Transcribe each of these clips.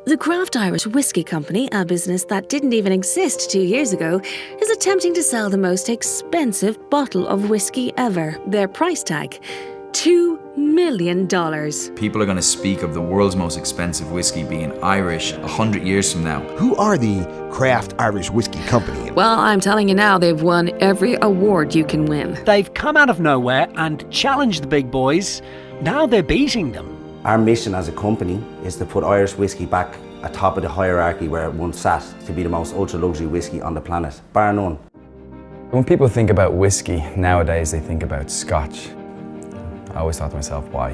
The Craft Irish Whiskey Company, a business that didn't even exist 2 years ago, is attempting to sell the most expensive bottle of whiskey ever. Their price tag, $2 million. People are going to speak of the world's most expensive whiskey being Irish 100 years from now. Who are the Craft Irish Whiskey Company? Well, I'm telling you now, they've won every award you can win. They've come out of nowhere and challenged the big boys. Now they're beating them. Our mission as a company is to put Irish whiskey back atop of the hierarchy where it once sat, to be the most ultra-luxury whiskey on the planet, bar none. When people think about whiskey nowadays, they think about Scotch. I always thought to myself, why?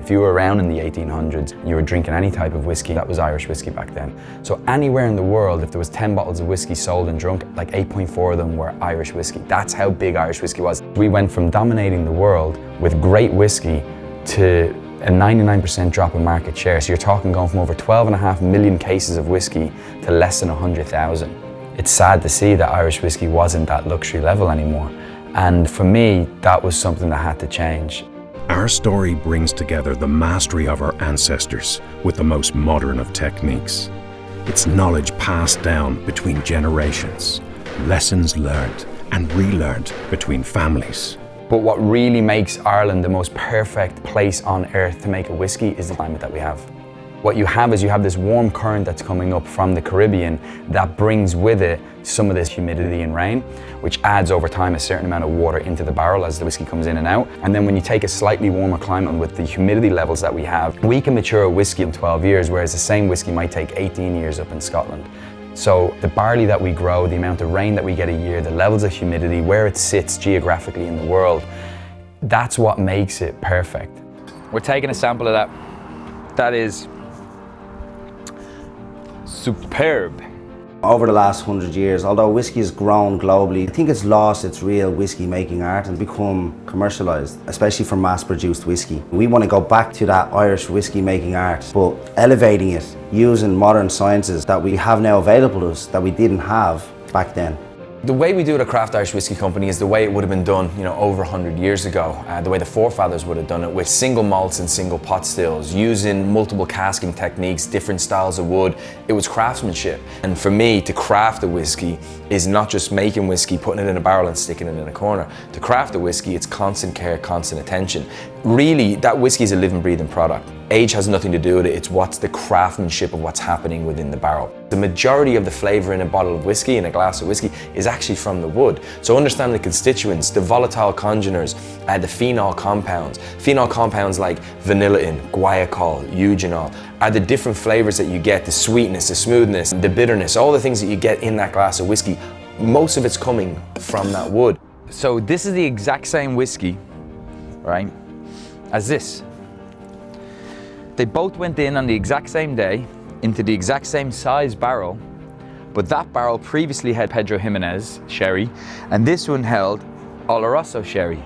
If you were around in the 1800s, you were drinking any type of whiskey, that was Irish whiskey back then. So anywhere in the world, if there was 10 bottles of whiskey sold and drunk, like 8.4 of them were Irish whiskey. That's how big Irish whiskey was. We went from dominating the world with great whiskey to a 99% drop in market share. So you're talking going from over 12.5 million cases of whiskey to less than 100,000. It's sad to see that Irish whiskey wasn't that luxury level anymore. And for me, that was something that had to change. Our story brings together the mastery of our ancestors with the most modern of techniques. It's knowledge passed down between generations, lessons learned and relearned between families. But what really makes Ireland the most perfect place on earth to make a whiskey is the climate that we have. What you have is you have this warm current that's coming up from the Caribbean that brings with it some of this humidity and rain, which adds over time a certain amount of water into the barrel as the whiskey comes in and out. And then when you take a slightly warmer climate with the humidity levels that we have, we can mature a whiskey in 12 years, whereas the same whiskey might take 18 years up in Scotland. So the barley that we grow, the amount of rain that we get a year, the levels of humidity, where it sits geographically in the world, that's what makes it perfect. We're taking a sample of that. That is superb. Over the last 100 years, although whiskey has grown globally, I think it's lost its real whiskey making art and become commercialised, especially for mass-produced whiskey. We want to go back to that Irish whiskey making art, but elevating it using modern sciences that we have now available to us that we didn't have back then. The way we do it at Craft Irish Whiskey Company is the way it would have been done, over 100 years ago. The way the forefathers would have done it, with single malts and single pot stills, using multiple casking techniques, different styles of wood. It was craftsmanship. And for me, to craft a whiskey is not just making whiskey, putting it in a barrel and sticking it in a corner. To craft a whiskey, it's constant care, constant attention. Really, that whiskey is a living, breathing product. Age has nothing to do with it, it's what's the craftsmanship of what's happening within the barrel. The majority of the flavour in a bottle of whiskey, in a glass of whiskey, is actually from the wood. So understand the constituents, the volatile congeners, the phenol compounds. Phenol compounds like vanillin, guaiacol, eugenol, are the different flavours that you get, the sweetness, the smoothness, the bitterness, all the things that you get in that glass of whiskey. Most of it's coming from that wood. So this is the exact same whiskey, right, as this. They both went in on the exact same day into the exact same size barrel, but that barrel previously had Pedro Jimenez sherry, and this one held Oloroso sherry.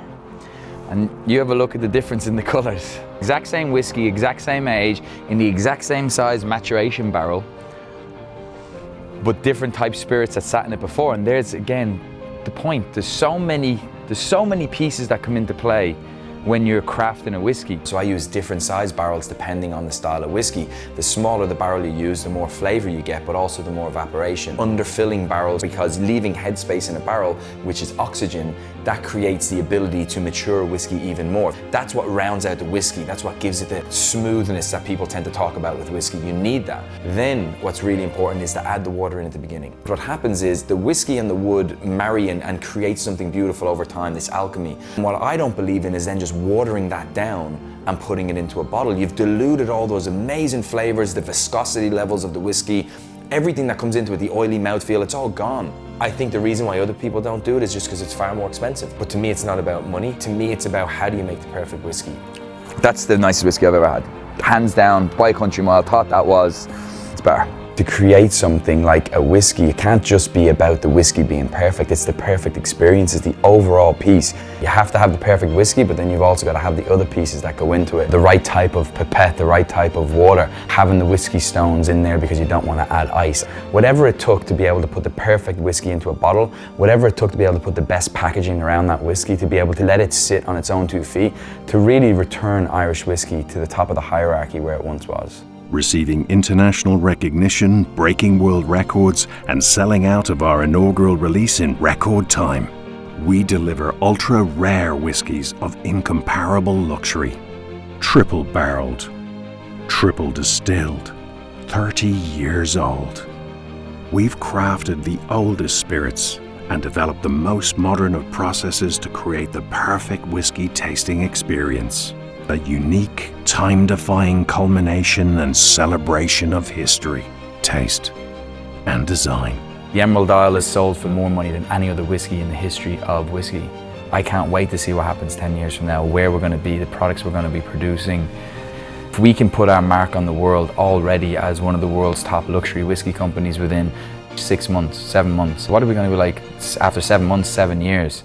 And you have a look at the difference in the colors. Exact same whiskey, exact same age, in the exact same size maturation barrel, but different type spirits that sat in it before. And there's, again, the point. There's so many pieces that come into play when you're crafting a whiskey. So I use different size barrels depending on the style of whiskey. The smaller the barrel you use, the more flavour you get, but also the more evaporation. Underfilling barrels, because leaving headspace in a barrel, which is oxygen, that creates the ability to mature whiskey even more. That's what rounds out the whiskey. That's what gives it the smoothness that people tend to talk about with whiskey. You need that. Then what's really important is to add the water in at the beginning. What happens is the whiskey and the wood marry and create something beautiful over time, this alchemy. And what I don't believe in is then just watering that down and putting it into a bottle. You've diluted all those amazing flavors, the viscosity levels of the whiskey, everything that comes into it, the oily mouthfeel, it's all gone. I think the reason why other people don't do it is just because it's far more expensive. But to me, it's not about money. To me, it's about how do you make the perfect whiskey. That's the nicest whiskey I've ever had. Hands down, by a country mile, thought that was, it's better. To create something like a whiskey, it can't just be about the whiskey being perfect. It's the perfect experience, it's the overall piece. You have to have the perfect whiskey, but then you've also got to have the other pieces that go into it. The right type of pipette, the right type of water, having the whiskey stones in there because you don't want to add ice. Whatever it took to be able to put the perfect whiskey into a bottle, whatever it took to be able to put the best packaging around that whiskey, to be able to let it sit on its own 2 feet, to really return Irish whiskey to the top of the hierarchy where it once was. receiving international recognition, breaking world records, and selling out of our inaugural release in record time. We deliver ultra-rare whiskies of incomparable luxury. Triple barreled, triple distilled, 30 years old. We've crafted the oldest spirits and developed the most modern of processes to create the perfect whiskey tasting experience. A unique, time-defying culmination and celebration of history, taste, and design. The Emerald Isle is sold for more money than any other whiskey in the history of whiskey. I can't wait to see what happens 10 years from now, where we're going to be, the products we're going to be producing. If we can put our mark on the world already as one of the world's top luxury whiskey companies within 6 months, 7 months, what are we going to be like after 7 months, 7 years?